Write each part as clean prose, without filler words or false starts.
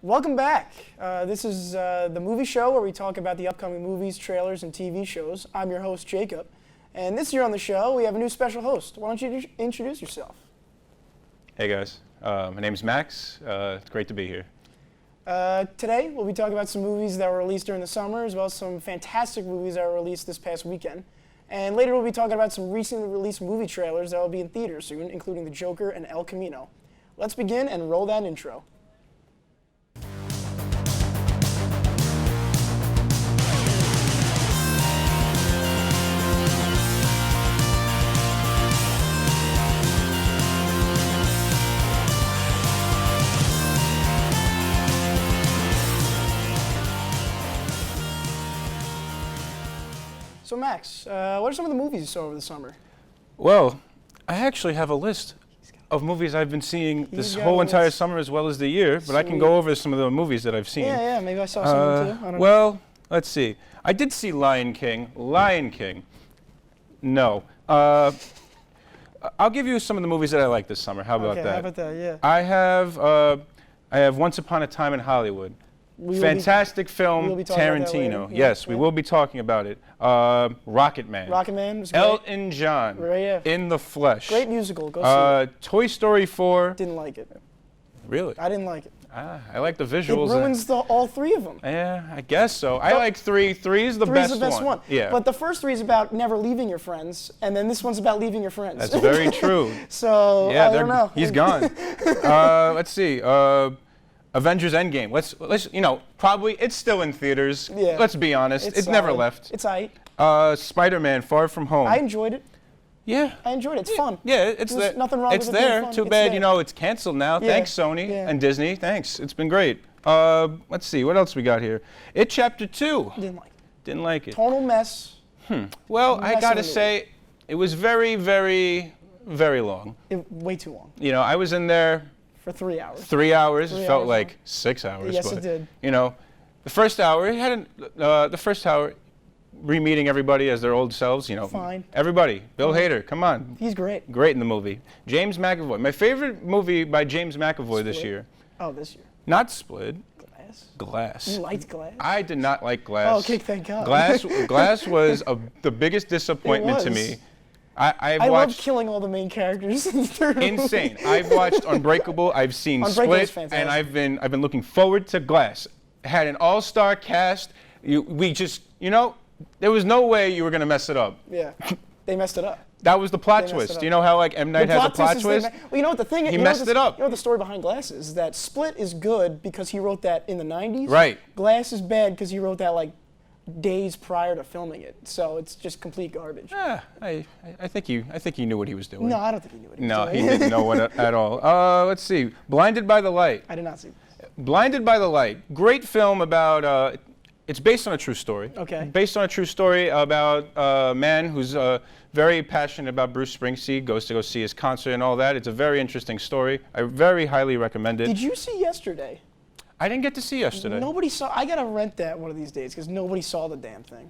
Welcome back. This is the movie show where we talk about the upcoming movies, trailers, and TV shows. I'm your host, Jacob. And this year on the show, we have a new special host. Why don't you introduce yourself? Hey guys, my name's Max. It's great to be here. Today, we'll be talking about some movies that were released during the summer, as well as some fantastic movies that were released this past weekend. And later, we'll be talking about some recently released movie trailers that will be in theaters soon, including The Joker and El Camino. Let's begin and roll that intro. So Max, what are some of the movies you saw over the summer? Well, I actually have a list of movies I've been seeing this whole entire summer as well as the year, but I can go over some of the movies that I've seen. Yeah, maybe I saw some of them too. I don't know. Well, let's see. I did see Lion King. No. I'll give you some of the movies that I like this summer. How about that? How about that, yeah. I have Once Upon a Time in Hollywood. Fantastic film, Yeah, Tarantino. Yes, we will be talking about it. Rocket Man. Rocket Man was great. Elton John. Right, yeah. In the Flesh. Great musical. Go see it. Toy Story 4. Didn't like it. Really? I didn't like it. I like the visuals. It ruins all three of them. Yeah, I guess so. I like 3. 3 is the best one. 3 is the best one. Yeah. But the first 3 is about never leaving your friends, and then this one's about leaving your friends. That's very true. So, yeah, I don't know. He's gone. Let's see. Avengers Endgame. Let's probably it's still in theaters. Yeah. Let's be honest. It's never left. It's aight. Spider-Man Far From Home. I enjoyed it. Yeah. I enjoyed it. It's fun. Yeah, it's There's there. nothing wrong it's with it being there. fun. Too It's bad, there. it's canceled now. Yeah. Thanks, Sony and Disney. Thanks. It's been great. Let's see. What else we got here? It Chapter 2. Didn't like it. Didn't like it. Total mess. Well, I gotta with say, it was very, very, very long. Way too long. I was in there For 3 hours. 3 hours. 3 It felt hours like long. 6 hours. Yes, but, it did. The first hour, it had the first hour, re-meeting everybody as their old selves. Fine. Everybody. Bill Hader, come on. He's great. Great in the movie. James McAvoy. My favorite movie by James McAvoy this Split? year. Oh, this year. Not Split. Glass. Glass. You liked Glass? I did not like Glass. Oh, okay, thank God. Glass was the biggest disappointment to me. I love watched killing all the main characters in the third movie. insane. I've watched Unbreakable. I've seen Unbreakable's Split, fantastic. and I've been looking forward to Glass. It had an all-star cast. There was no way you were gonna mess it up. Yeah, they messed it up. That was the plot They messed it twist. up. You know how M. Night has a plot twist? Well, you know what the thing is? He messed it up. You know what the story behind Glass is? That Split is good because he wrote that in the 90s. Right. Glass is bad because he wrote that like days prior to filming it. So it's just complete garbage. I think he knew what he was doing. No, I don't think he knew what he was No, doing. he didn't know what at all. Let's see. Blinded by the Light. I did not see this. Blinded by the Light. Great film about. It's based on a true story. Okay. Based on a true story about a man who's very passionate about Bruce Springsteen, goes to go see his concert and all that. It's a very interesting story. I very highly recommend it. Did you see Yesterday? I didn't get to see Yesterday. Nobody saw. I gotta rent that one of these days because nobody saw the damn thing.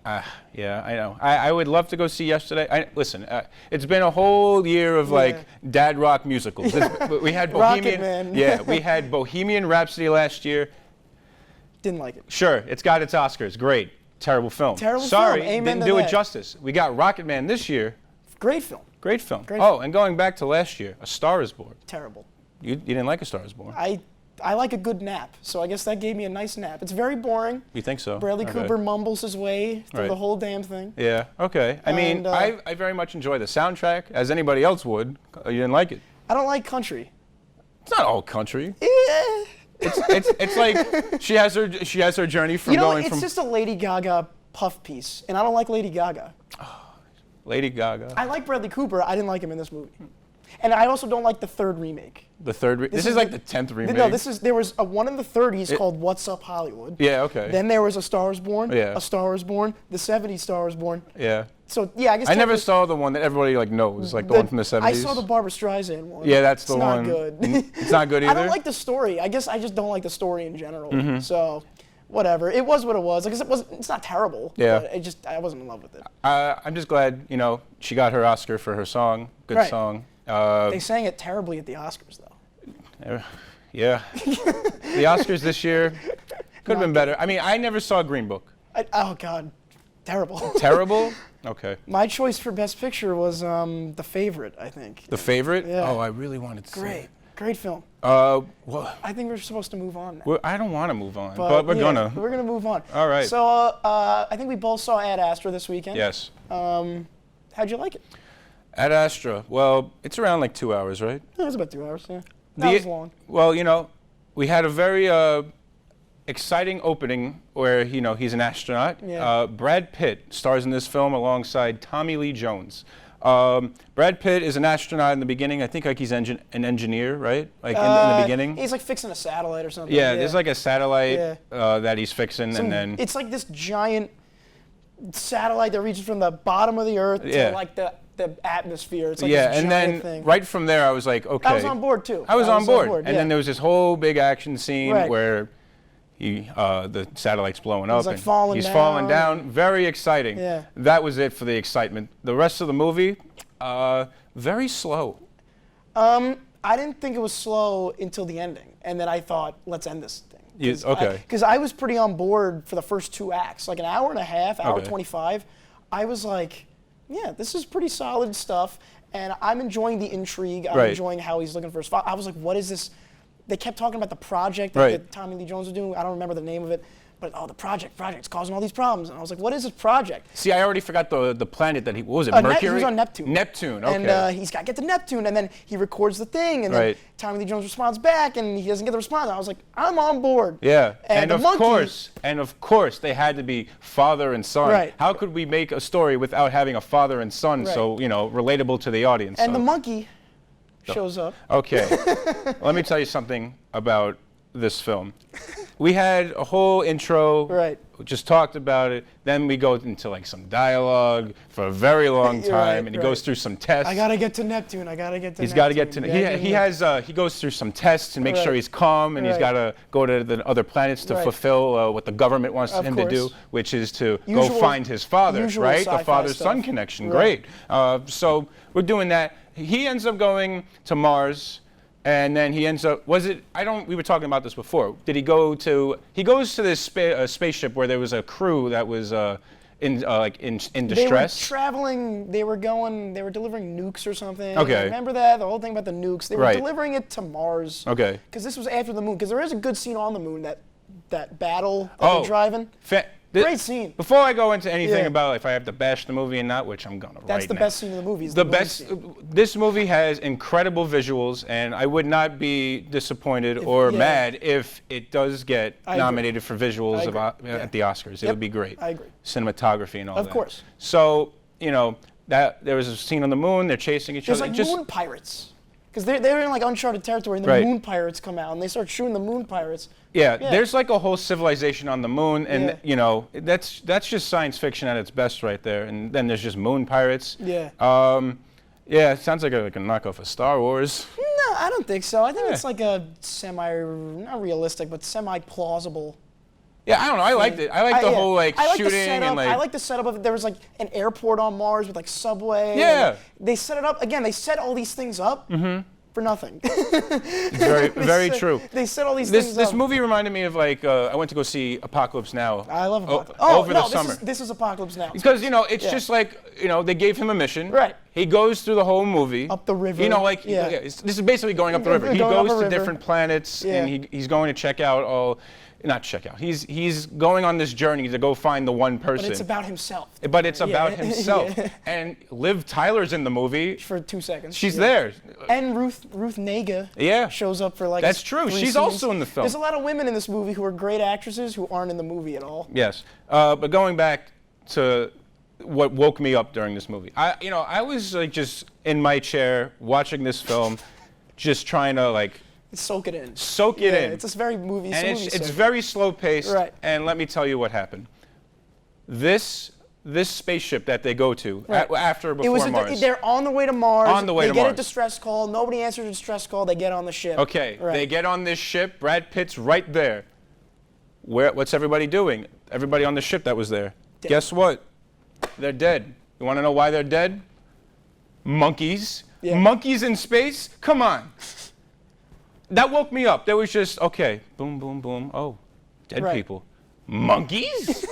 Yeah, I know. I would love to go see Yesterday. Listen, it's been a whole year of like dad rock musicals. We had Rocket Man. Yeah, we had Bohemian Rhapsody last year. Didn't like it. Sure, it's got its Oscars. Great. Terrible film. Terrible Sorry, film. Amen didn't to do it that. justice. We got Rocket Man this year. Great film. Great film. Great and going back to last year, A Star Is Born. Terrible. You didn't like A Star Is Born. I like a good nap, so I guess that gave me a nice nap. It's very boring. You think so? Bradley Cooper mumbles his way through the whole damn thing. Yeah, okay. I mean, I very much enjoy the soundtrack, as anybody else would. You didn't like it. I don't like country. It's not all country. Eh. It's like she has her journey from going from. It's just a Lady Gaga puff piece, and I don't like Lady Gaga. Lady Gaga. I like Bradley Cooper. I didn't like him in this movie. And I also don't like the third remake. The third. This is like the 10th remake. No, there was a one in the 30s called What's Up Hollywood. Yeah, okay. Then there was A Star Is Born. Yeah. A Star Is Born. The 70s Star Is Born. Yeah. So yeah, I guess I never saw the one that everybody knows, like the one from the 70s. I saw the Barbra Streisand one. Yeah, that's the one. It's not good. It's not good either. I don't like the story. I guess I just don't like the story in general. So, whatever. It was what it was. I guess it's not terrible. Yeah. But I wasn't in love with it. I'm just glad she got her Oscar for her song. Good Right. song. They sang it terribly at the Oscars though. Yeah. The Oscars this year could have been better. I mean, I never saw Green Book. Oh God, terrible. Terrible? Okay. My choice for Best Picture was The Favorite, I think. The Favorite? Yeah. Oh, I really wanted to see it. Great film. Well, I think we're supposed to move on now. well, I don't want to move on, but we're yeah, gonna. We're gonna move on. All right. So I think we both saw Ad Astra this weekend. Yes. How'd you like it? At Astra, well, it's around like 2 hours, right? It was about 2 hours. Yeah. That was long. Well, you know, we had a very exciting opening where, you know, he's an astronaut. Yeah. Brad Pitt stars in this film alongside Tommy Lee Jones. Brad Pitt is an astronaut in the beginning. I think like he's an engineer, right? Like in the beginning. He's like fixing a satellite or something. Yeah, there's like a satellite Yeah. that he's fixing, and then it's like this giant satellite that reaches from the bottom of the Earth Yeah. to like the atmosphere. It's like yeah, this and giant then thing. right from there, I was like, okay. I was on board too. I was on board. And yeah. then there was this whole big action scene Right. where the satellite's blowing up. like and falling he's down. falling down. Very exciting. Yeah. That was it for the excitement. The rest of the movie, very slow. I didn't think it was slow until the ending, and then I thought, let's end this thing. Okay. Because I was pretty on board for the first 2 acts, like an hour and a half, hour Okay. 25. I was like, yeah, this is pretty solid stuff, and I'm enjoying the intrigue. I'm Right. enjoying how he's looking for his father. I was like, what is this? They kept talking about the project that, Right. that Tommy Lee Jones was doing. I don't remember the name of it. But, the project's causing all these problems. And I was like, what is this project? See, I already forgot the planet that what was it, He Mercury? was on Neptune. Neptune, okay. And he's got to get to Neptune, and then he records the thing, and then Right. Tommy Lee Jones responds back, and he doesn't get the response. I was like, I'm on board. Yeah, And the of monkey- course, they had to be father and son. Right. How could we make a story without having a father and son, Right. so, you know, relatable to the audience? And so. the monkey shows up. Okay, let me tell you something about this film. We had a whole intro. Right. We just talked about it. Then we go into like some dialogue for a very long time, Right, and he right. goes through some tests. I gotta get to Neptune. I gotta get to. He's Neptune. got to get to. Yeah, He goes through some tests and make sure Right. he's calm, and he's Right. got to go to the other planets to Right. fulfill what the government wants Of him to do, course. which is to Usual- go find his father, usual right? The sci-fi father-son stuff. connection. Right. Great. So we're doing that. He ends up going to Mars. And then he ends up, we were talking about this before. He goes to this spaceship where there was a crew that was in distress. They were traveling. They were delivering nukes or something. Okay. Remember that? The whole thing about the nukes. They were Right. delivering it to Mars. Okay. Because this was after the moon. Because there is a good scene on the moon, that battle that they're driving. Great scene. Before I go into anything Yeah. about if I have to bash the movie or not, which I'm gonna That's right the now. best scene of the movie. is The moon best. scene. This movie has incredible visuals, and I would not be disappointed or yeah. mad if it does get I agree. nominated for visuals I agree. at the Oscars. It Yep. would be great. I agree. Cinematography and all that. Of course. So you know that there was a scene on the moon. They're chasing each There's other. like moon pirates. Because they're in like uncharted territory, and the Right. moon pirates come out, and they start shooting the moon pirates. Yeah, Yeah. there's like a whole civilization on the moon, and Yeah. you know that's just science fiction at its best right there. And then there's just moon pirates. Yeah. Yeah, it sounds like a knockoff of Star Wars. No, I don't think so. I think Yeah. it's like a not realistic, but semi-plausible. Yeah, I don't know. I liked it. I liked the yeah. whole like I like shooting the setup. and like. I like the setup of it. There was like an airport on Mars with like subway. Yeah. and they set it up again. They set all these things up for nothing. It's very true. They set all these things up. This movie reminded me of like I went to go see Apocalypse Now. I love Apocalypse. Over no, the summer. This is Apocalypse Now. Because you know it's Yeah. just like they gave him a mission. Right. He goes through the whole movie. Up the river. You know, like Yeah. this is basically going up the river. He Going up goes a to river. different planets Yeah. and he's going to check out all. Not check out. He's going on this journey to go find the one person. But it's about himself. But it's about Yeah. himself. Yeah. And Liv Tyler's in the movie. For 2 seconds. She's Yeah. there. And Ruth Negga Yeah. shows up for like That's true. 3 She's scenes. also in the film. There's a lot of women in this movie who are great actresses who aren't in the movie at all. Yes, but going back to what woke me up during this movie, I was like just in my chair watching this film, just trying to like Soak it in. soak it in. It's just very movie. And movie it's soak. very slow paced. Right. And let me tell you what happened. This spaceship that they go to Right. after or It was before Mars. they're on the way to Mars. On the way to They get a Mars. distress call. Nobody answers a distress call. They get on the ship. Okay, Right. they get on this ship. Brad Pitt's right there. What's everybody doing? Everybody on the ship that was there. Dead. Guess what? They're dead. You want to know why they're dead? Monkeys. Yeah. Monkeys in space? Come on. that woke me up. There was just, okay, boom, boom, boom. Oh, dead Right. people. Monkeys?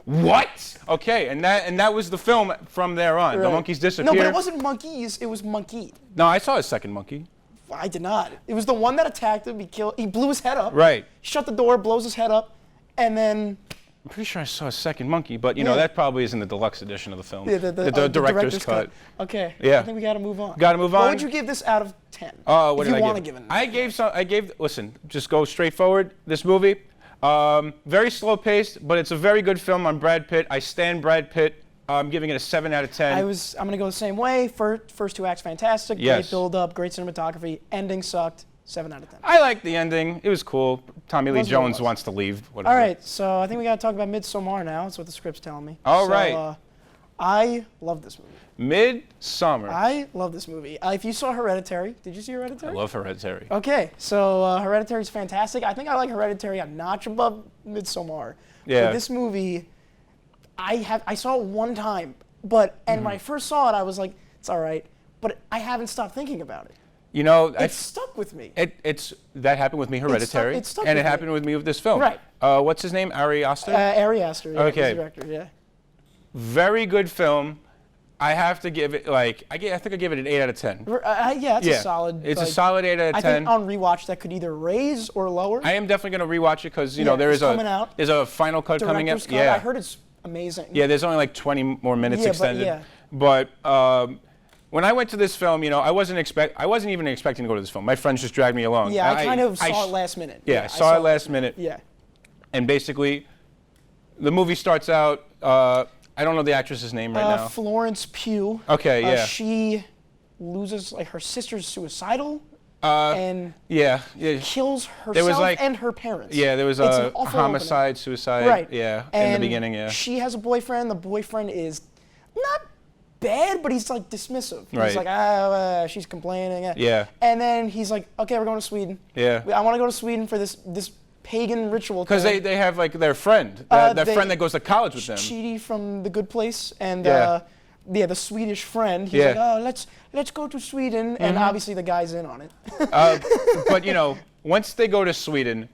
What? Okay, and that was the film from there on. The Right. monkeys No, disappeared. but it wasn't monkeys. It was monkey. No, I saw a second monkey. I did not. It was the one that attacked him. He blew his head up. Right. Shut the door, blows his head up, and then I'm pretty sure I saw a second monkey, but you know Yeah. that probably is in the deluxe edition of the film. the director's cut. Okay. Yeah. I think we got to move on. Gotta move What on? would you give this out of 10? What if did you I want to give? give it? I gave. Listen, just go straight forward. This movie, very slow paced, but it's a very good film on Brad Pitt. I stand Brad Pitt. I'm giving it a 7 out of 10. I'm going to go the same way. First two acts, fantastic. Yes. Great build-up, great cinematography. Ending sucked. 7 out of 10. I liked the ending. It was cool. Tommy Lee Was what it Jones was. wants to leave. Whatever. All right, so I think we got to talk about Midsommar now. That's what the script's telling me. All so, right. I love this movie. Midsommar. I love this movie. If you saw Hereditary, did you see Hereditary? I love Hereditary. Okay, so Hereditary is fantastic. I think I like Hereditary a notch above Midsommar. Yeah. But this movie, I saw it one time, when I first saw it, I was like, it's all right, but I haven't stopped thinking about it. You know, It stuck with me. it's that happened with me, Hereditary, it stuck and with it me. happened with me with this film. Right. What's his name? Ari Aster. Ari Aster, yeah, Okay. he's the director, yeah. Very good film. I have to give it I think I give it an 8 out of 10. Yeah, it's a solid. It's a like, solid 8 out of 10. I think on rewatch that could either raise or lower. I am definitely going to rewatch it because you Yeah, know it's coming out. there's a final cut coming up. Director's cut, Yeah. I heard it's amazing. Yeah, there's only like 20 more minutes Yeah, but extended. yeah. But when I went to this film, you know, I wasn't even expecting to go to this film. My friends just dragged me along. Yeah, I kind of saw it last minute. Yeah, I saw it last minute. Yeah. And basically, the movie starts out. I don't know the actress's name right now. Florence Pugh. Okay, yeah. She loses, like, her sister's suicidal and Yeah. kills herself like- and her parents. Yeah, there was It's an a awful homicide, suicide. Right. Yeah, in And the beginning, yeah. She has a boyfriend. The boyfriend is not bad, but he's like dismissive. Right. He's like, she's complaining. Yeah. And then he's like, okay, we're going to Sweden. Yeah. I want to go to Sweden for this pagan ritual. Because thing. they have like their friend, their friend that goes to college with them. Chidi from The Good Place and Yeah. the Swedish friend. He's Yeah. like, oh, let's go to Sweden, and obviously the guy's in on it. But you know, once they go to Sweden,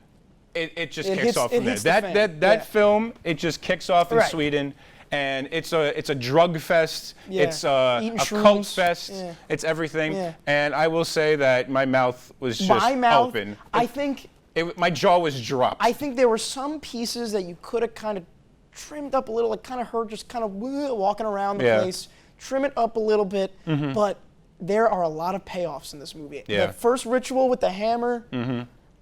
it just kicks hits- off it from there. hits the fan. That Yeah. film, it just kicks off in Right. Sweden, and it's a drug fest. Yeah. It's a Eating cult shrooms. fest. Yeah. It's everything. Yeah. And I will say that my mouth was just My mouth, open. I think My jaw was dropped. there were some pieces that you could have kind of trimmed up a little, like kind of her just kind of walking around the Yeah. place. Trim it up a little bit, but there are a lot of payoffs in this movie. Yeah. The first ritual with the hammer,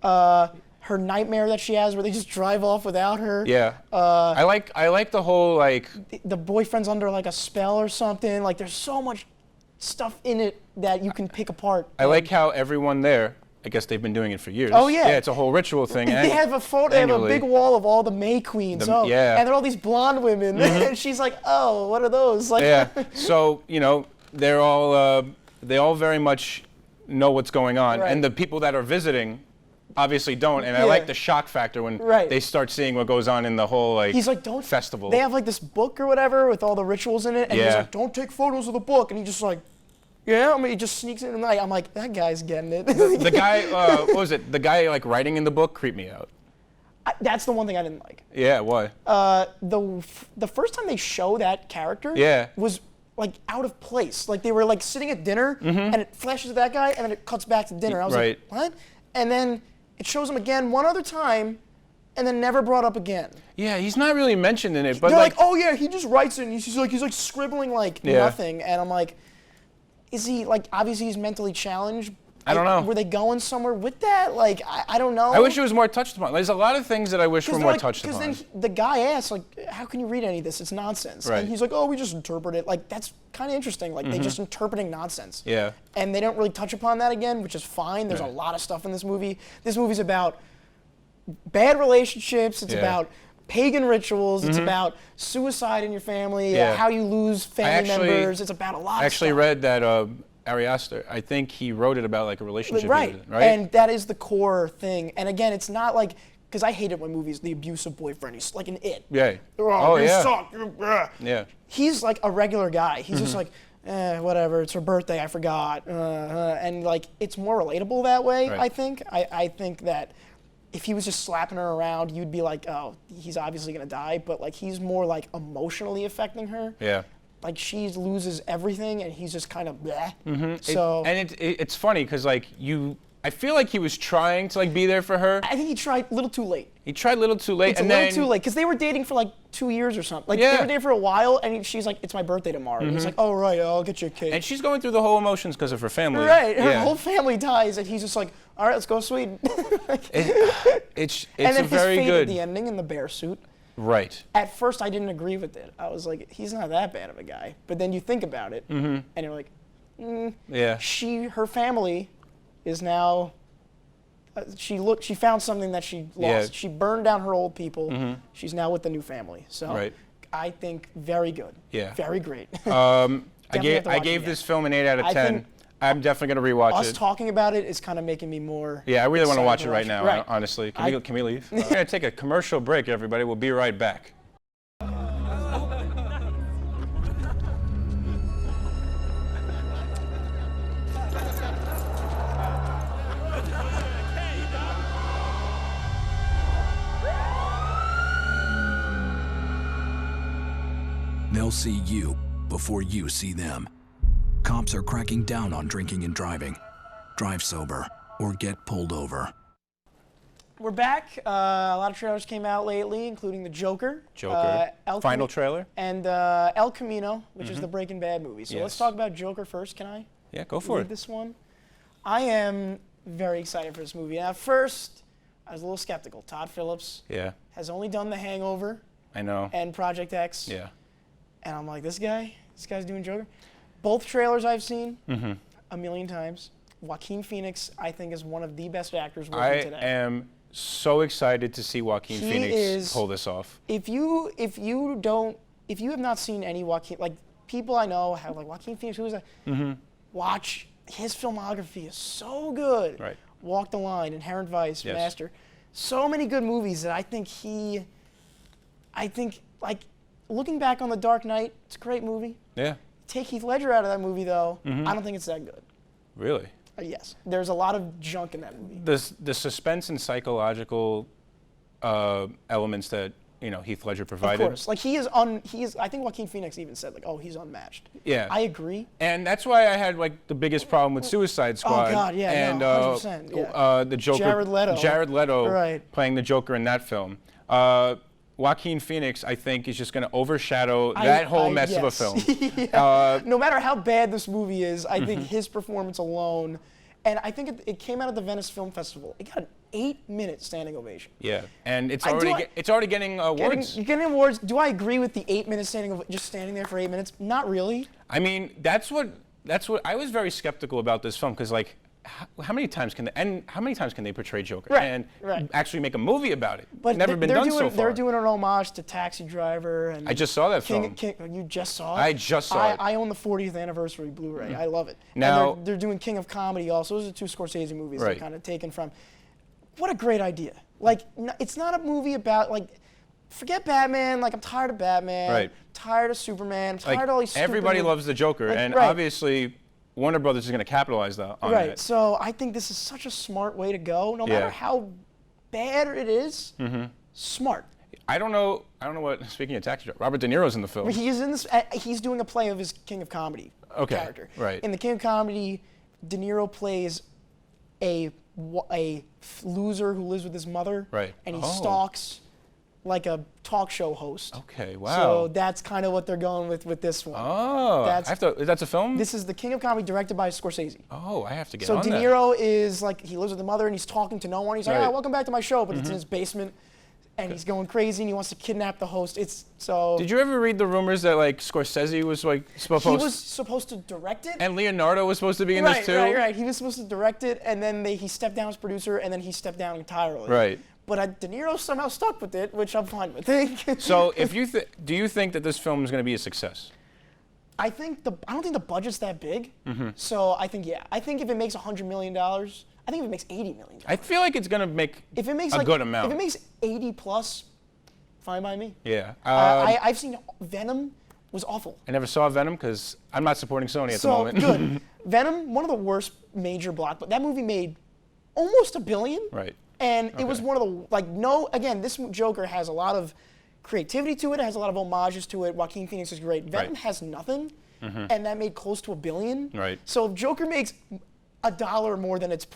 her nightmare that she has where they just drive off without her. Yeah. I like the whole like. The boyfriend's under like a spell or something. Like there's so much stuff in it that you can pick apart. I like how everyone there. I guess they've been doing it for years. Oh, yeah. Yeah, it's a whole ritual thing. They have a photo. They have a annually. big wall of all the May Queens. Yeah. Mm-hmm. And they're all these blonde women. And she's like, oh, what are those? Like, Yeah. So you know, they all very much know what's going on, Right. and the people that are visiting obviously don't. And I Yeah. like the shock factor when Right. they start seeing what goes on in the whole like. He's like, don't. festival. They have like this book or whatever with all the rituals in it. And he's Yeah. like, don't take photos of the book. And he just like, yeah. I mean, he just sneaks in at night. I'm like, that guy's getting it. The guy, what was it? The guy like writing in the book creeped me out. That's the one thing I didn't like. Yeah. Why? The first time they show that character Yeah. was like out of place. Like they were like sitting at dinner and it flashes to that guy and then it cuts back to dinner. I was Right. like, what? And then it shows him again one other time and then never brought up again. Yeah, he's not really mentioned in it, but They're like, like, oh yeah, he just writes it and he's like scribbling like Yeah. nothing. And I'm like, is he like, obviously he's mentally challenged. I don't know. Were they going somewhere with that? Like, I don't know. I wish it was more touched upon. There's a lot of things that I wish were more touched upon. Because then the guy asks, like, how can you read any of this? It's nonsense. Right. And he's like, oh, we just interpret it. Like, that's kind of interesting. Like, they just interpreting nonsense. Yeah. And they don't really touch upon that again, which is fine. There's Right. a lot of stuff in this movie. This movie's about bad relationships. It's Yeah. about pagan rituals. It's about suicide in your family, Yeah. how you lose family members. It's about a lot I of actually stuff. read that Ari Aster, I think he wrote it about like a relationship. Right. Right. And that is the core thing. And again, it's not like, because I hate it when movies, the abusive boyfriend, he's like an it. Yeah. Oh, you yeah. suck. Yeah. He's like a regular guy. He's just like, whatever, it's her birthday, I forgot. And like, it's more relatable that way, Right. I think. I think that if he was just slapping her around, you'd be like, oh, he's obviously gonna die. But like, he's more like emotionally affecting her. Yeah. Like, she loses everything, and he's just kind of bleh. Mm-hmm. So It's funny because like I feel like he was trying to like be there for her. I think he tried a little too late. He tried a little too late, It's and a little then too late, because they were dating for like 2 years or something. Like, Yeah. they were dating for a while, and she's like, it's my birthday tomorrow. And he's like, oh, right, I'll get you a cake. and she's going through the whole emotions because of her family. Right, her Yeah. whole family dies, and he's just like, all right, let's go to Sweden. It's and then a very his fate good. at the ending in the bear suit. Right. At first, I didn't agree with it. I was like, he's not that bad of a guy. But then you think about it, and you're like, Yeah. her family is now. She found something that she lost. Yeah. She burned down her old people. She's now with the new family. So Right. I think very good. Yeah. Very great. I Definitely have to I watch it gave again. this film an 8 out of I 10. think I'm definitely gonna rewatch Us it. talking about it is kind of making me more. Yeah, I really want to excited watch it right now. Right. Honestly, can we leave? We're gonna take a commercial break, everybody. We'll be right back. They'll see you before you see them. Cops are cracking down on drinking and driving. Drive sober or get pulled over. We're back. A lot of trailers came out lately, including The Joker. Final trailer. And El Camino, which is the Breaking Bad movie. So let's Yes. talk about Joker first. Can I Yeah, go for lead it. this one? I am very excited for this movie. Now, at first, I was a little skeptical. Todd Phillips Yeah, has only done The Hangover I know. and Project X. Yeah. And I'm like, this guy's doing Joker. Both trailers I've seen Mm-hmm. a million times. Joaquin Phoenix, I think, is one of the best actors I working today. am so excited to see Joaquin He Phoenix is- pull this off. If you have not seen any Joaquin, like people I know have like Joaquin Phoenix, who is that? Watch his filmography is so good. Right. Walk the Line, Inherent Vice, Yes. Master, so many good movies that I think like looking back on The Dark Knight, it's a great movie. Yeah, Take Heath Ledger out of that movie though, I don't think it's that good. really. Yes, there's a lot of junk in that movie. The suspense and psychological elements that Heath Ledger Of provided. course, like he is. I think Joaquin Phoenix even said like, "Oh, he's unmatched." Yeah. I agree. And that's why I had like the biggest problem with Suicide Squad. God, yeah, and no, 100%, yeah. The Joker. Jared Leto. Right. Playing the Joker in that film. Joaquin Phoenix, I think, is just going to overshadow that whole mess of a yes. film. Yeah. No matter how bad this movie is, I think his performance alone, and I think it came out at the Venice Film Festival. It got an 8-minute standing ovation. Yeah, and it's I- do already I- it's already getting awards. You're getting awards. Do I agree with the 8-minute just standing there for 8 minutes? Not really. I mean, that's what I was very skeptical about this film because like. How many times can they portray Joker and actually make a movie about it? But Never been done so far. They're doing an homage to Taxi Driver and. I just saw that film. You just saw it? I just saw it. I own the 40th anniversary Blu-ray. I love it. Now and they're doing King of Comedy also. Those are 2 Scorsese movies they're Right. kind of taken from. What a great idea! Like, it's not a movie about like. Forget Batman. Like, I'm tired of Batman. Right. Tired of Superman. I'm tired Like, of all these. stupid everybody movies. loves the Joker, Like, and right. obviously Warner Brothers is going to capitalize on Right. that. So I think this is such a smart way to go. No matter how bad it is, smart. I don't know what. Speaking of Taxi Driver, Robert De Niro's in the film. He is in this. He's doing a play of his King of Comedy character. Right. In the King of Comedy, De Niro plays a loser who lives with his mother. Right. And he Oh. stalks like a talk show host. Okay. Wow. So that's kind of what they're going with this one. Oh. That's a film. This is the King of Comedy, directed by Scorsese. Oh, I have to get So on De that. Niro is like, he lives with the mother and he's talking to no one. He's like, Right. "Ah, welcome back to my show," but it's in his basement, and he's going crazy and he wants to kidnap the host. It's so. Did you ever read the rumors that like Scorsese was like supposed? He was supposed to direct it. And Leonardo was supposed to be in right, this too. right. He was supposed to direct it, and then he stepped down as producer, and then he stepped down entirely. Right. But De Niro somehow stuck with it, which I'm fine with. So, do you think that this film is going to be a success? I don't think the budget's that big. So I think I think if it makes $100 million, I think if it makes $80 million. I feel like it's going to make If it makes a good amount. If it makes 80 plus, fine by me. Yeah. I've seen Venom was awful. I never saw Venom because I'm not supporting Sony at the So moment. good. Venom, one of the worst major blockbusters. That movie made almost $1 billion. Right. And it was Okay. one of the, like, no, again, this Joker has a lot of creativity to it, has a lot of homages to it. Joaquin Phoenix is great. Venom Right. has nothing, and that made close to $1 billion. Right. So if Joker makes $1 more than its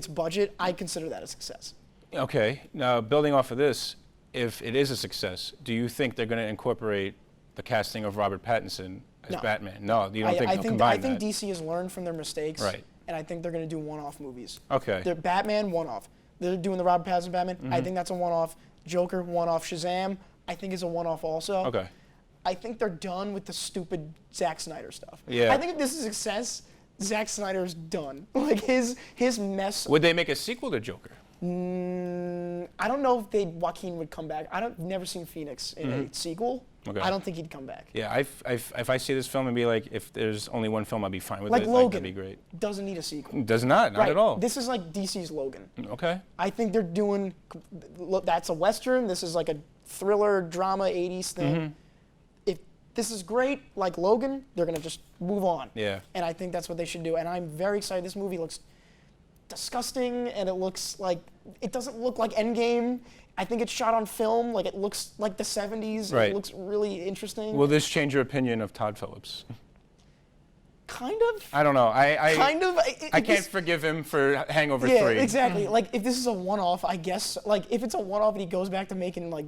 budget, I consider that a success. Okay. Now, building off of this, if it is a success, do you think they're going to incorporate the casting of Robert Pattinson as No. Batman? No, you don't think they'll I combine think that? DC has learned from their mistakes. Right. And I think they're going to do one-off movies. Okay. They're Batman, one-off. They're doing the Robert Pattinson Batman. Mm-hmm. I think that's a one-off. Joker, one-off. Shazam, I think is a one-off also. Okay. I think they're done with the stupid Zack Snyder stuff. Yeah. I think if this is a success, Zack Snyder's done. Like his mess. Would they make a sequel to Joker? I don't know if Joaquin would come back. Never seen Phoenix in a sequel. Okay. I don't think he'd come back. Yeah, if I see this film and be like, if there's only one film, I'd be fine with Like it. Logan. Like, that'd be great. Doesn't need a sequel. Does not Right. at all. This is like DC's Logan. Okay. I think they're doing, look, that's a Western. This is like a thriller, drama, 80s thing. If this is great, like Logan, they're going to just move on. Yeah. And I think that's what they should do. And I'm very excited. This movie looks disgusting, and it looks like, it doesn't look like Endgame. I think it's shot on film. Like, it looks like the 70s. Right. It looks really interesting. Will this change your opinion of Todd Phillips? Kind of. I don't know. Kind of. I can't forgive him for Hangover Yeah, 3. exactly. Like, if this is a one-off, I guess, like, if it's a one-off and he goes back to making, like,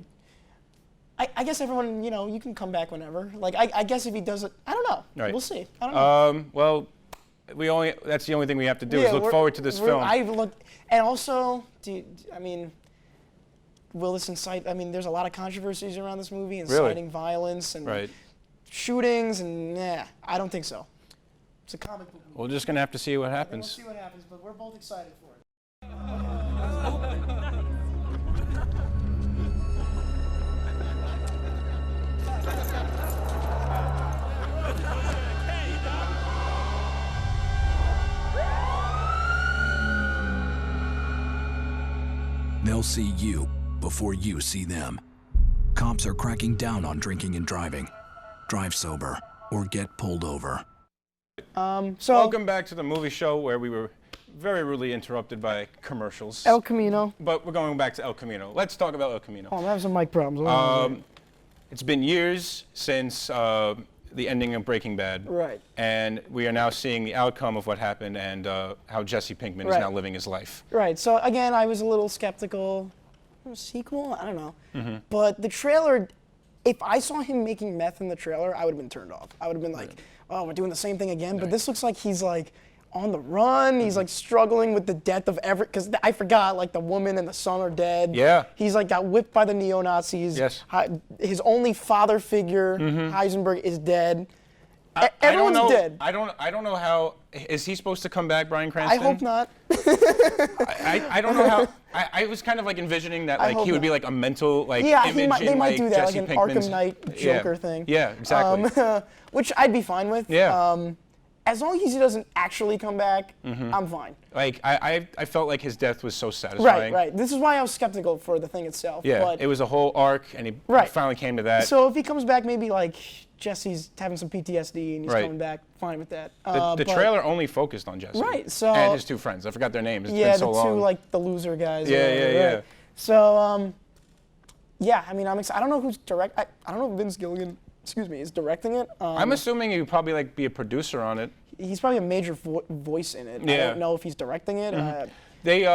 I guess everyone, you know, you can come back whenever. Like, I guess if he does it, I don't know. Right. We'll see. I don't know. Well, that's the only thing we have to do is look forward to this film. I've looked, and also, I mean, will this incite, I mean, there's a lot of controversies around this movie, inciting violence and Right. shootings, and I don't think so. It's a comic book movie. We're just going to have to see what And we'll happens. see what happens, but we're both excited for it. They'll see you before you see them. Cops are cracking down on drinking and driving. Drive sober or get pulled over. So, Welcome back to the movie show where we were very rudely interrupted by commercials. El Camino. But we're going back to El Camino. Let's talk about El Camino. Oh, I'm having some mic problems. It's been years since the ending of Breaking Bad. Right. And we are now seeing the outcome of what happened and how Jesse Pinkman is Right. now living his life. Right. So again, I was a little skeptical. A sequel? I don't know. Mm-hmm. But the trailer, if I saw him making meth in the trailer, I would have been turned off. I would have been like, oh, we're doing the same thing again. But this looks like he's like on the run. He's like struggling with the death of because I forgot, like the woman and the son are dead. Yeah. He's like got whipped by the neo-Nazis. Yes. His only father figure, Heisenberg, is dead. I Everyone's don't know, dead. I don't know how. Is he supposed to come back, Bryan Cranston? I hope not. I don't know how. I was kind of like envisioning that like hope he would be not. like a mental like Yeah, image they in, might like, do that, Jesse like an Pinkman's- Arkham Knight Joker thing. Yeah, exactly. Which I'd be fine with. Yeah. As long as he doesn't actually come back, I'm fine. Like I felt like his death was so satisfying. Right. This is why I was skeptical for the thing itself. Yeah, But, it was a whole arc, and he Right. finally came to that. so if he comes back, maybe like Jesse's having some PTSD and he's Right. coming back, fine with that. the But- trailer only focused on Jesse. Right, so- and his two friends. I forgot their names. It's Yeah, been so the two long. like the loser guys. or Yeah, whatever, yeah, right. yeah. So yeah, I mean, I'm excited. I don't know who's direct. I don't know if Vince Gilligan, is directing it. I'm assuming he would probably like be a producer on it. He's probably a major voice in it. I Yeah. don't know if he's directing it. They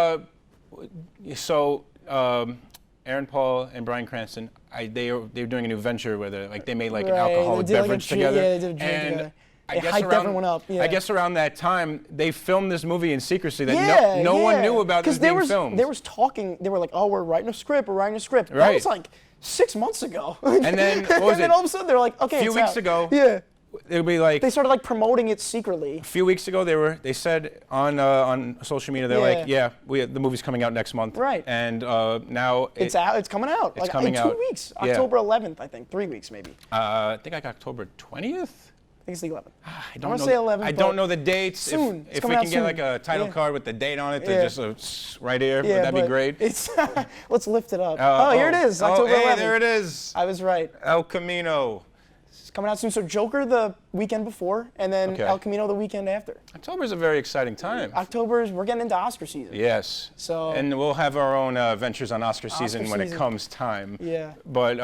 Aaron Paul and Bryan Cranston, they were doing a new venture where they made like an Right, alcoholic they did, like, a beverage drink- together. yeah, they did a drink and together. I They guess hyped around, everyone up, yeah. I guess around that time they filmed this movie in secrecy that no one knew about this being filmed. There was talking. They were like, "Oh, we're writing a script. We're writing a script." That Right. was like 6 months ago. And then what was and then it? all of a sudden they're like, "Okay, A few it's weeks out." ago, Yeah. it would be like They started like promoting it secretly. a few weeks ago they said on social media they're like, Yeah. the movie's coming out next month. Right. And now It's out. It's coming out. It's like coming in 2 out. weeks. Yeah. October 11th, I think. 3 weeks maybe. I think like October 20th. I think it's the 11th. I wanna say 11th, I but don't know the dates. soon. It's If coming we out can get soon. like a title Yeah. card with the date on it, Yeah. just right here, Yeah, would that be but great? It's let's lift it up. Oh, here it is. October hey, 11th. there it is. I was right. El Camino. It's coming out soon. So Joker the weekend before, and then Okay. El Camino the weekend after. October is a very exciting time. We're getting into Oscar season. Yes. So- and we'll have our own ventures on Oscar season when it season. comes time. Yeah. But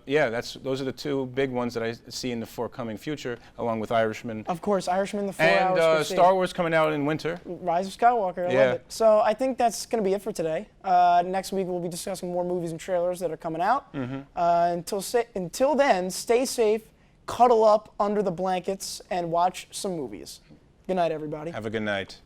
yeah, those are the two big ones that I see in the forthcoming future, along with Irishman. Of course, Irishman, the 4 And hours. Crusade. Star Wars coming out in winter. Rise of Skywalker. I Yeah. love it. So I think that's going to be it for today. Next week we'll be discussing more movies and trailers that are coming out. Until then, stay safe, cuddle up under the blankets, and watch some movies. Good night, everybody. Have a good night.